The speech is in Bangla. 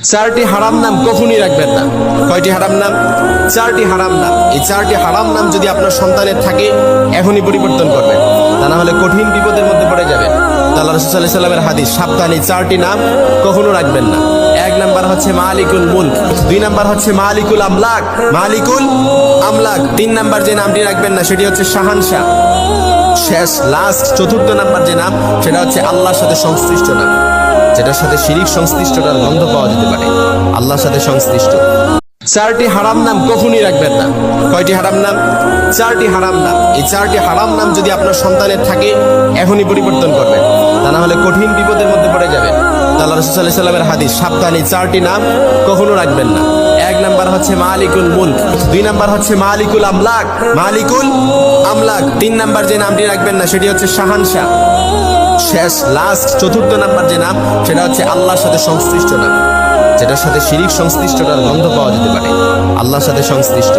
চারটি হারাম নাম কখনই রাখবেন না। কয়টি হারাম নাম? চারটি হারাম নাম। এই চারটি হারাম নাম যদি আপনার সন্তানের থাকে এখনই পরিবর্তন করবেন, তা না হলে কঠিন বিপদের মধ্যে পড়ে যাবেন। আল্লাহ রাসূল সাল্লাল্লাহু আলাইহি ওয়াসাল্লামের হাদিস, সাবধান, এই চারটি নাম কখনো রাখবেন না। এক নাম্বার হচ্ছে মালিকুল মুলক, দুই নাম্বার হচ্ছে মালিকুল আমলাক, মালিকুল আমলাক। তিন নাম্বার যে নামটি রাখবেন না সেটি হচ্ছে শাহানশাহ। শেষ লাস্ট চতুর্থ নাম্বার যে নাম সেটা হচ্ছে আল্লাহর সাথে সংশ্লিষ্ট নাম, যেটার সাথে শিরিক সংশ্লিষ্টতার গন্ধ পাওয়া যেতে পারে, আল্লাহর সাথে সংশ্লিষ্ট। চারটি হারাম নাম কখনই রাখবেন না। কয়টি হারাম নাম? চারটি হারাম নাম। এই চারটি হারাম নাম যদি আপনার সন্তানের থাকে এখনই পরিবর্তন করবেন, তা না হলে কঠিন বিপদের মধ্যে পড়ে যাবেন। আল্লাহ রাসূল সাল্লাল্লাহু আলাইহি ওয়াসাল্লামের হাদিস, সাবধান, এই চারটি নাম কখনো রাখবেন না। এক নাম্বার হচ্ছে মালিকুল মুলক, দুই নাম্বার হচ্ছে মালিকুল আমলাক, মালিকুল আমলাক। তিন নাম্বার যে নামটি রাখবেন না সেটি হচ্ছে শাহানশাহ। শেষ লাস্ট চতুর্থ নাম্বার যে নাম সেটা হচ্ছে আল্লাহর সাথে সংশ্লিষ্ট নাম, যেটার সাথে শিরিক সংশ্লিষ্টতার গন্ধ পাওয়া যেতে পারে, আল্লাহর সাথে সংশ্লিষ্ট।